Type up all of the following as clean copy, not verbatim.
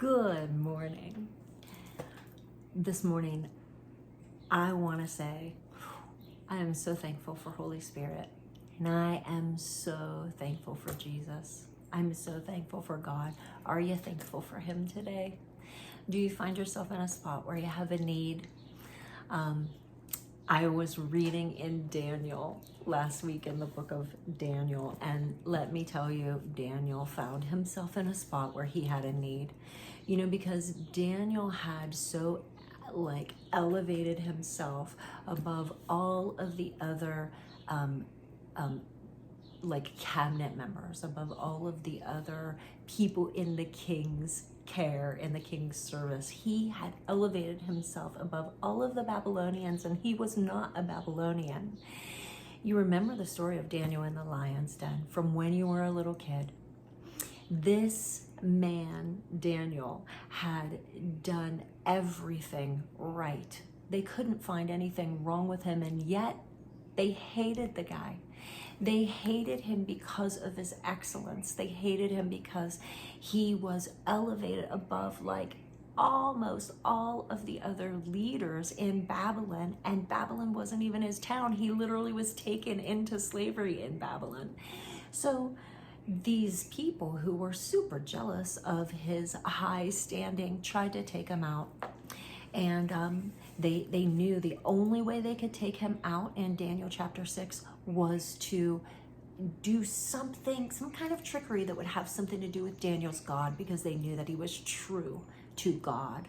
Good morning. This morning, I want to say, I am so thankful for Holy Spirit, and I am so thankful for Jesus. I'm so thankful for God. Are you thankful for Him today? Do you find yourself in a spot where you have a need? I was reading in Daniel last week in the book of Daniel, and let me tell you, Daniel found himself in a spot where he had a need. You know, because Daniel had so elevated himself above all of the other cabinet members, above all of the other people in the king's care, in the king's service. He had elevated himself above all of the Babylonians, and he was not a Babylonian. You remember the story of Daniel in the lion's den from when you were a little kid. This man, Daniel, had done everything right. They couldn't find anything wrong with him, and yet they hated the guy. They hated him because of his excellence. They hated him because he was elevated above almost all of the other leaders in Babylon, and Babylon wasn't even his town. He literally was taken into slavery in Babylon. So these people who were super jealous of his high standing tried to take him out. And they knew the only way they could take him out in Daniel chapter 6 was to do something, some kind of trickery that would have something to do with Daniel's God, because they knew that he was true to God.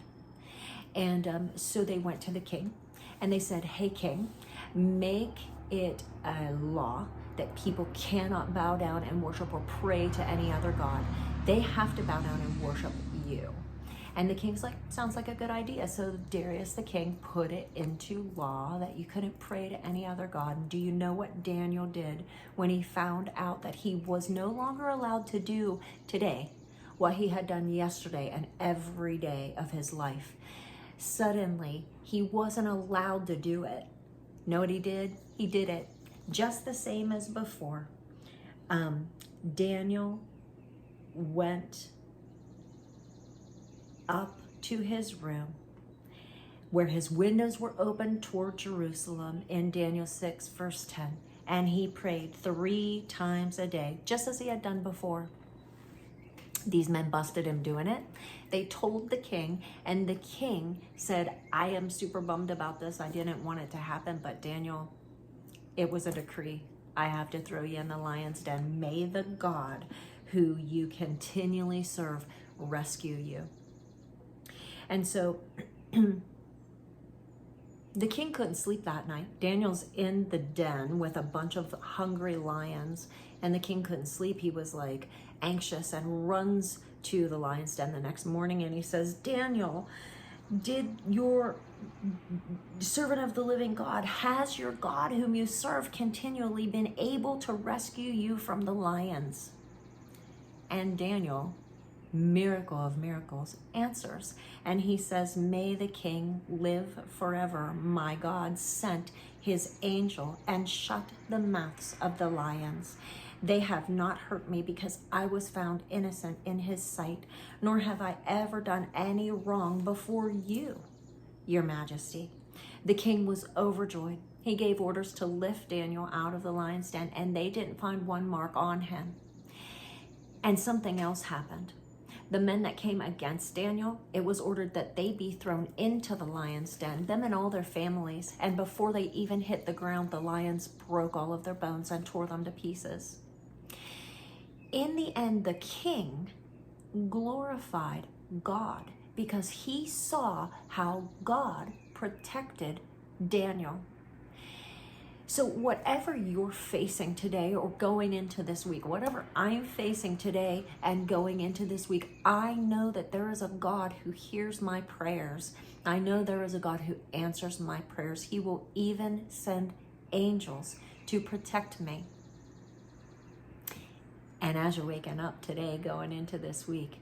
And so they went to the king and they said, "Hey, king, make it a law that people cannot bow down and worship or pray to any other god. They have to bow down and worship you." And the king's like, "Sounds like a good idea." So Darius the king put it into law that you couldn't pray to any other god. And do you know what Daniel did when he found out that he was no longer allowed to do today what he had done yesterday and every day of his life? Suddenly, he wasn't allowed to do it. Know what he did? He did it just the same as before. Daniel went up to his room where his windows were open toward Jerusalem in Daniel 6 verse 10, and he prayed 3 times a day, just as he had done before. These men busted him doing it. They told the king, and the king said, "I am super bummed about this. I didn't want it to happen, but Daniel, it was a decree. I have to throw you in the lion's den. May the God who you continually serve rescue you." And so the king couldn't sleep that night. Daniel's in the den with a bunch of hungry lions, and the king couldn't sleep. He was anxious and runs to the lion's den the next morning, and he says, "Daniel, did your servant of the living God, has your God whom you serve continually been able to rescue you from the lions?" And Daniel, miracle of miracles, answers, and he says, "May the king live forever. My God sent his angel and shut the mouths of the lions. They have not hurt me, because I was found innocent in his sight, nor have I ever done any wrong before you, your majesty." The king was overjoyed. He gave orders to lift Daniel out of the lion's den, and they didn't find one mark on him. And something else happened. The men that came against Daniel, it was ordered that they be thrown into the lion's den, them and all their families. And before they even hit the ground, the lions broke all of their bones and tore them to pieces. In the end, the king glorified God because he saw how God protected Daniel. So whatever you're facing today or going into this week, whatever I'm facing today and going into this week, I know that there is a God who hears my prayers. I know there is a God who answers my prayers. He will even send angels to protect me. And as you're waking up today, going into this week,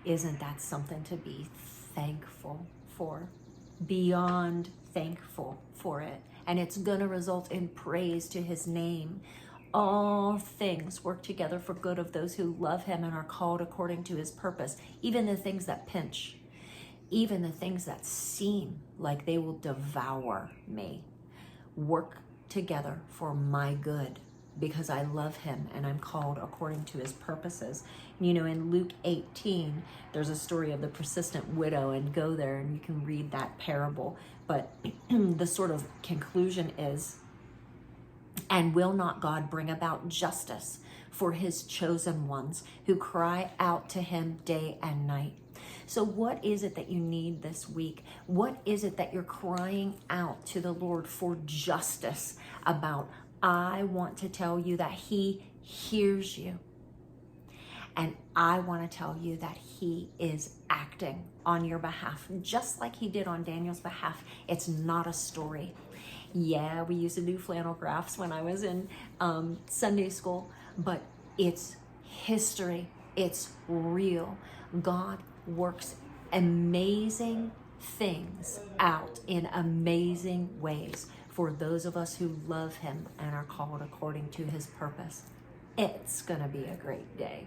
isn't that something to be thankful for? Beyond thankful for it. And it's going to result in praise to his name all things work together for good of those who love him and are called according to his purpose. Even the things that pinch, even the things that seem like they will devour me, work together for my good because I love him and I'm called according to his purposes. You know, in Luke 18, there's a story of the persistent widow, and go there and you can read that parable. But the sort of conclusion is, and will not God bring about justice for his chosen ones who cry out to him day and night? So what is it that you need this week? What is it that you're crying out to the Lord for justice about? I want to tell you that he hears you. And I want to tell you that he is acting on your behalf, just like he did on Daniel's behalf. It's not a story. Yeah, we used to do flannel graphs when I was in Sunday school, but it's history. It's real. God works amazing things out in amazing ways for those of us who love him and are called according to his purpose. It's going to be a great day.